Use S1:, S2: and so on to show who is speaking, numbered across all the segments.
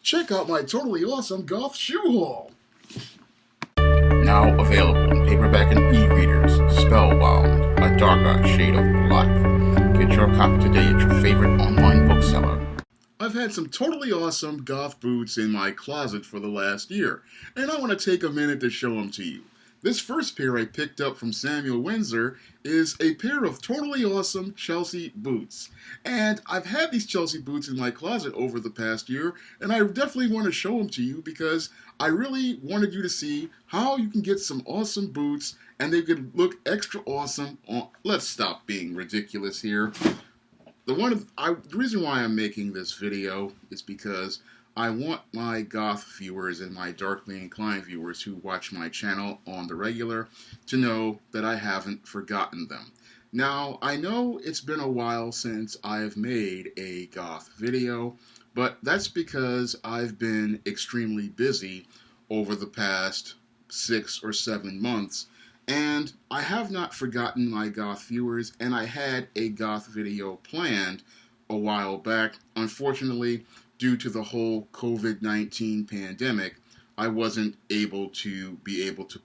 S1: Check out my totally awesome Goth shoe haul.
S2: Now available in paperback and e-readers, Spellbound, a darker shade of black. Get your copy today at your favorite online bookseller.
S1: I've had some totally awesome goth boots in my closet for the last year, and I want to take a minute to show them to you. This first pair I picked up from Samuel Windsor is a pair of totally awesome Chelsea boots. And I've had these Chelsea boots in my closet over the past year, and I definitely want to show them to you because I really wanted you to see how you can get some awesome boots and they could look extra awesome on... Let's stop being ridiculous here. The reason why I'm making this video is because I want my goth viewers and my darkly inclined viewers who watch my channel on the regular to know that I haven't forgotten them. Now, I know it's been a while since I've made a goth video, but that's because I've been extremely busy over the past 6 or 7 months, and I have not forgotten my goth viewers, and I had a goth video planned a while back. Unfortunately, due to the whole COVID-19 pandemic, I wasn't able to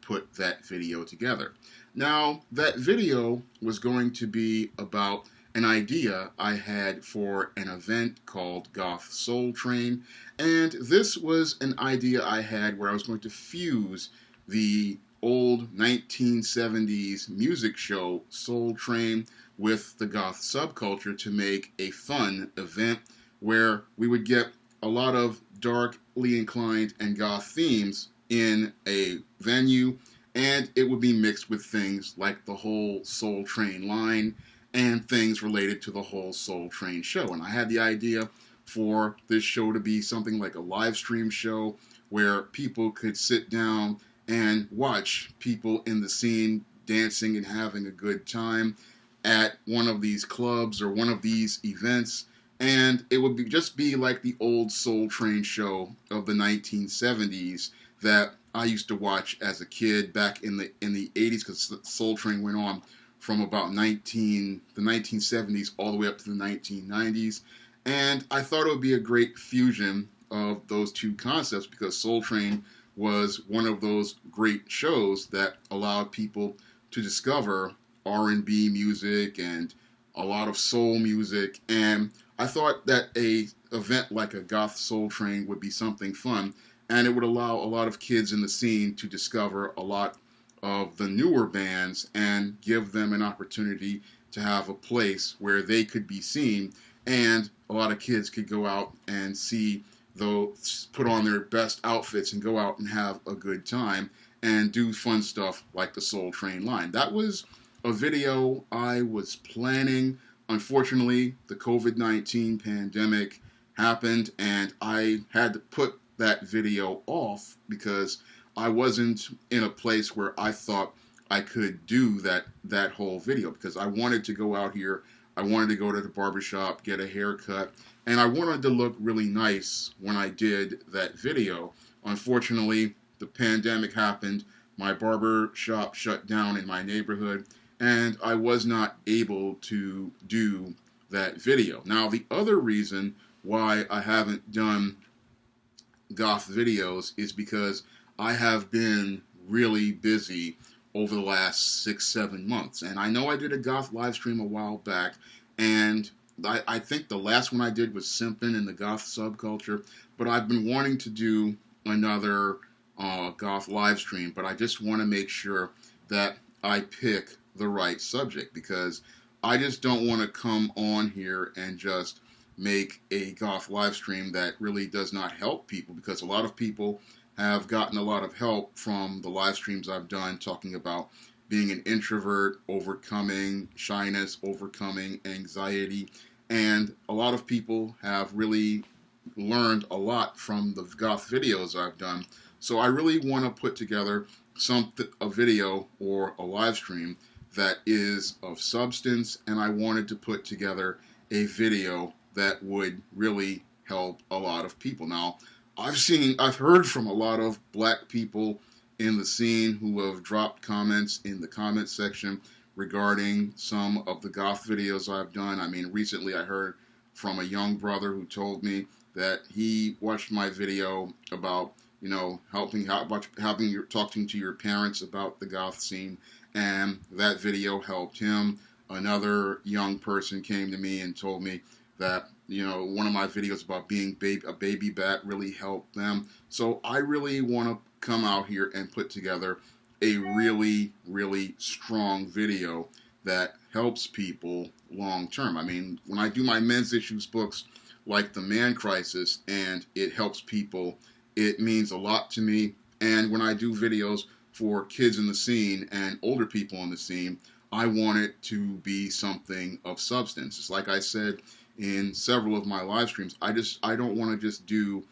S1: put that video together. Now, that video was going to be about an idea I had for an event called Goth Soul Train, and this was an idea I had where I was going to fuse the old 1970s music show Soul Train with the goth subculture to make a fun event where we would get a lot of darkly inclined and goth themes in a venue, and it would be mixed with things like the whole Soul Train line and things related to the whole Soul Train show. And I had the idea for this show to be something like a live stream show where people could sit down and watch people in the scene dancing and having a good time at one of these clubs or one of these events. And it would just be like the old Soul Train show of the 1970s that I used to watch as a kid back in the 80s, because Soul Train went on from about the 1970s all the way up to the 1990s. And I thought it would be a great fusion of those two concepts because Soul Train was one of those great shows that allowed people to discover R&B music and a lot of soul music, and I thought that a event like a Goth Soul Train would be something fun, and it would allow a lot of kids in the scene to discover a lot of the newer bands and give them an opportunity to have a place where they could be seen, and a lot of kids could go out and see those, put on their best outfits and go out and have a good time and do fun stuff like the Soul Train line. That was a video I was planning. Unfortunately, the COVID-19 pandemic happened and I had to put that video off because I wasn't in a place where I thought I could do that whole video, because I wanted to go out here, I wanted to go to the barbershop, get a haircut, and I wanted to look really nice when I did that video. Unfortunately, the pandemic happened, my barber shop shut down in my neighborhood, and I was not able to do that video. Now, the other reason why I haven't done goth videos is because I have been really busy over the last 6-7 months. And I know I did a goth live stream a while back, and I think the last one I did was Simpin' in the goth subculture, but I've been wanting to do another goth live stream, but I just want to make sure that I pick the right subject, because I just don't want to come on here and just make a goth live stream that really does not help people, because a lot of people have gotten a lot of help from the live streams I've done talking about being an introvert, overcoming shyness, overcoming anxiety, and a lot of people have really learned a lot from the goth videos I've done. So I really want to put together a video or a live stream that is of substance, and I wanted to put together a video that would really help a lot of people. Now, I've heard from a lot of black people in the scene who have dropped comments in the comment section regarding some of the goth videos I've done. I mean, recently I heard from a young brother who told me that he watched my video about, talking to your parents about the goth scene, and that video helped him. Another young person came to me and told me that, one of my videos about being a baby bat really helped them. So I really want to come out here and put together a really, really strong video that helps people long term. I mean, when I do my men's issues books like The Man Crisis and it helps people, it means a lot to me. And when I do videos for kids in the scene and older people in the scene, I want it to be something of substance. It's like I said in several of my live streams, I don't want to just do,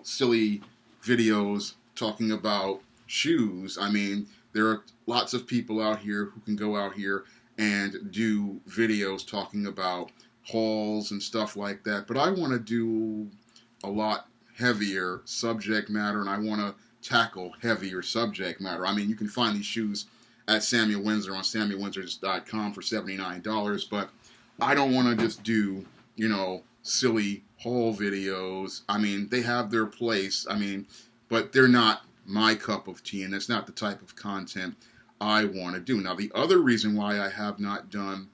S1: silly videos talking about shoes. I mean, there are lots of people out here who can go out here and do videos talking about hauls and stuff like that. But I want to do a lot heavier subject matter, and I want to tackle heavier subject matter. I mean, you can find these shoes at Samuel Windsor on SamuelWindsor.com for $79, but I don't want to just do, silly haul videos. I mean, they have their place. I mean, but they're not my cup of tea, and it's not the type of content I want to do. Now, the other reason why I have not done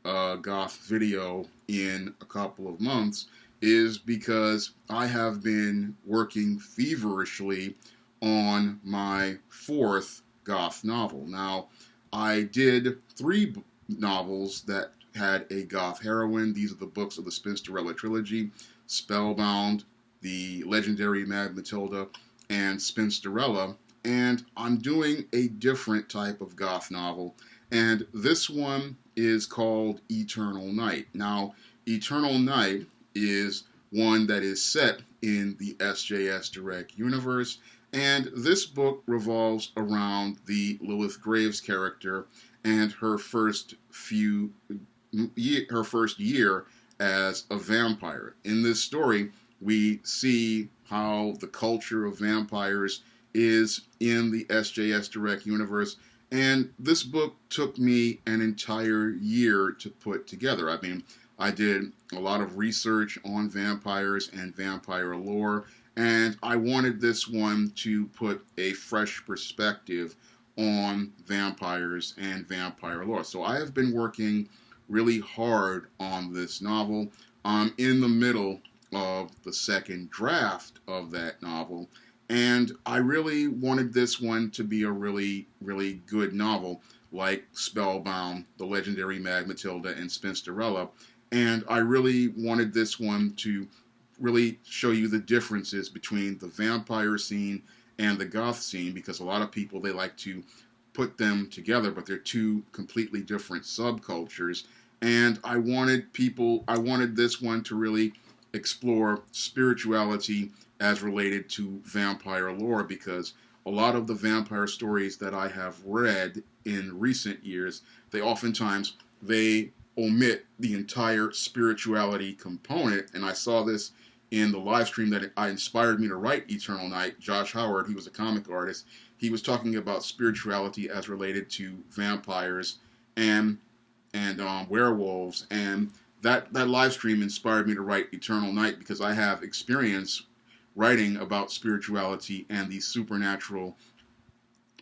S1: a goth video in a couple of months is because I have been working feverishly on my fourth goth novel. Now, I did 3 novels that had a goth heroine. These are the books of the Spinsterella trilogy: Spellbound, The Legendary Mad Matilda, and Spinsterella. And I'm doing a different type of goth novel, and this one is called Eternal Night. Now, Eternal Night is one that is set in the SJS Direct universe, and this book revolves around the Lilith Graves character and her first year as a vampire. In this story, we see how the culture of vampires is in the SJS Direct universe, and this book took me an entire year to put together. I mean, I did a lot of research on vampires and vampire lore, and I wanted this one to put a fresh perspective on vampires and vampire lore. So I have been working really hard on this novel. I'm in the middle of the second draft of that novel, and I really wanted this one to be a really, really good novel, like Spellbound, The Legendary Mad Matilda, and Spinsterella. And I really wanted this one to really show you the differences between the vampire scene and the goth scene, because a lot of people, they like to put them together, but they're 2 completely different subcultures. And I wanted this one to really explore spirituality as related to vampire lore, because a lot of the vampire stories that I have read in recent years, they omit the entire spirituality component. And I saw this in the live stream that inspired me to write Eternal Night. Josh Howard, he was a comic artist, he was talking about spirituality as related to vampires and werewolves, and that live stream inspired me to write Eternal Night, because I have experience writing about spirituality and these supernatural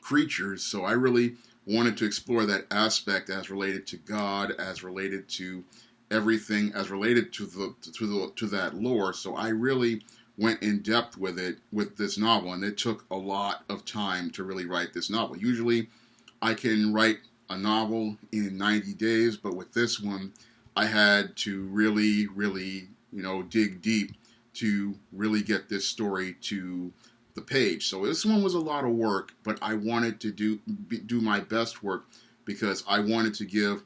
S1: creatures. So I really wanted to explore that aspect as related to God, as related to everything, as related to that lore. So I really went in depth with it with this novel, and it took a lot of time to really write this novel. Usually I can write a novel in 90 days, but with this one I had to really, really, dig deep to really get this story to the page. So this one was a lot of work, but I wanted to do my best work, because I wanted to give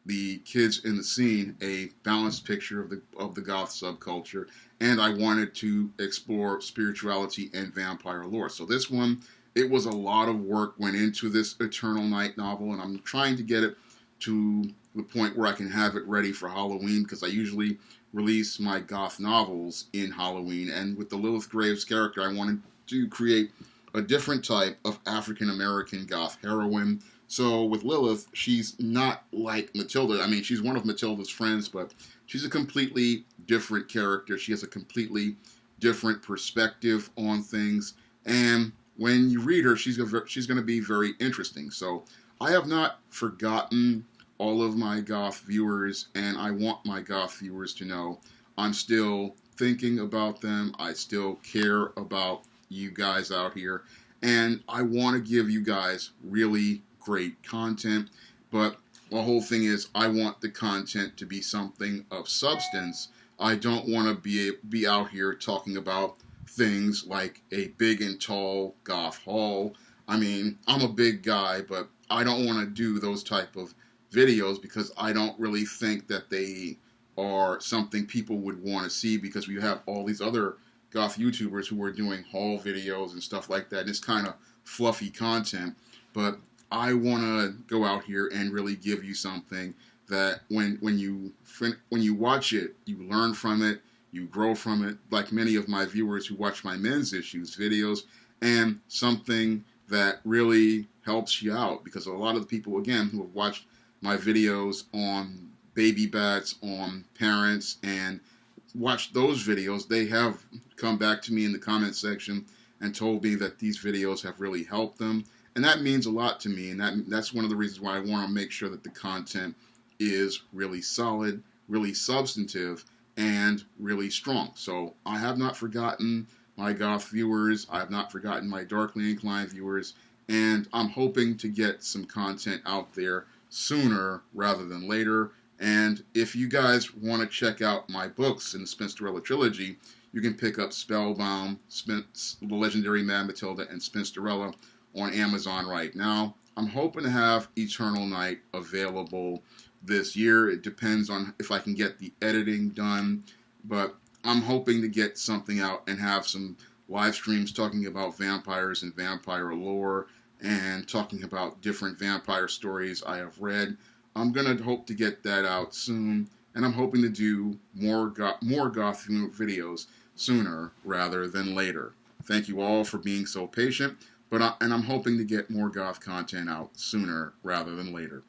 S1: the kids in the scene a balanced picture of the goth subculture, and I wanted to explore spirituality and vampire lore. So this one, it was a lot of work went into this Eternal Night novel, and I'm trying to get it to the point where I can have it ready for Halloween, because I usually release my goth novels in Halloween. And with the Lilith Graves character, I wanted to create a different type of African American goth heroine. So with Lilith, she's not like Matilda. I mean, she's one of Matilda's friends, but she's a completely different character. She has a completely different perspective on things, and when you read her, she's going to be very interesting. So I have not forgotten all of my Goth viewers, and I want my Goth viewers to know I'm still thinking about them. I still care about you guys out here, and I want to give you guys really great content. But the whole thing is, I want the content to be something of substance. I don't want to be out here talking about things like a big and tall Goth haul. I mean, I'm a big guy, but I don't want to do those type of videos because I don't really think that they are something people would want to see, because we have all these other Goth YouTubers who are doing haul videos and stuff like that. And it's kind of fluffy content, but I want to go out here and really give you something that when you watch it, you learn from it, you grow from it, like many of my viewers who watch my men's issues videos, and something that really helps you out, because a lot of the people, again, who have watched my videos on baby bats, on parents, and watched those videos, they have come back to me in the comment section and told me that these videos have really helped them. And that means a lot to me, and that's one of the reasons why I want to make sure that the content is really solid, really substantive, and really strong. So I have not forgotten my Goth viewers. I have not forgotten my darkly inclined viewers, and I'm hoping to get some content out there sooner rather than later. And if you guys want to check out my books in the Spinsterella trilogy, you can pick up Spellbound, The Legendary Mad Matilda, and Spinsterella on Amazon right now. I'm hoping to have Eternal Night available this year. It depends on if I can get the editing done, but I'm hoping to get something out and have some live streams talking about vampires and vampire lore, and talking about different vampire stories I have read. I'm going to hope to get that out soon, and I'm hoping to do more Goth videos sooner rather than later. Thank you all for being so patient, and I'm hoping to get more Goth content out sooner rather than later.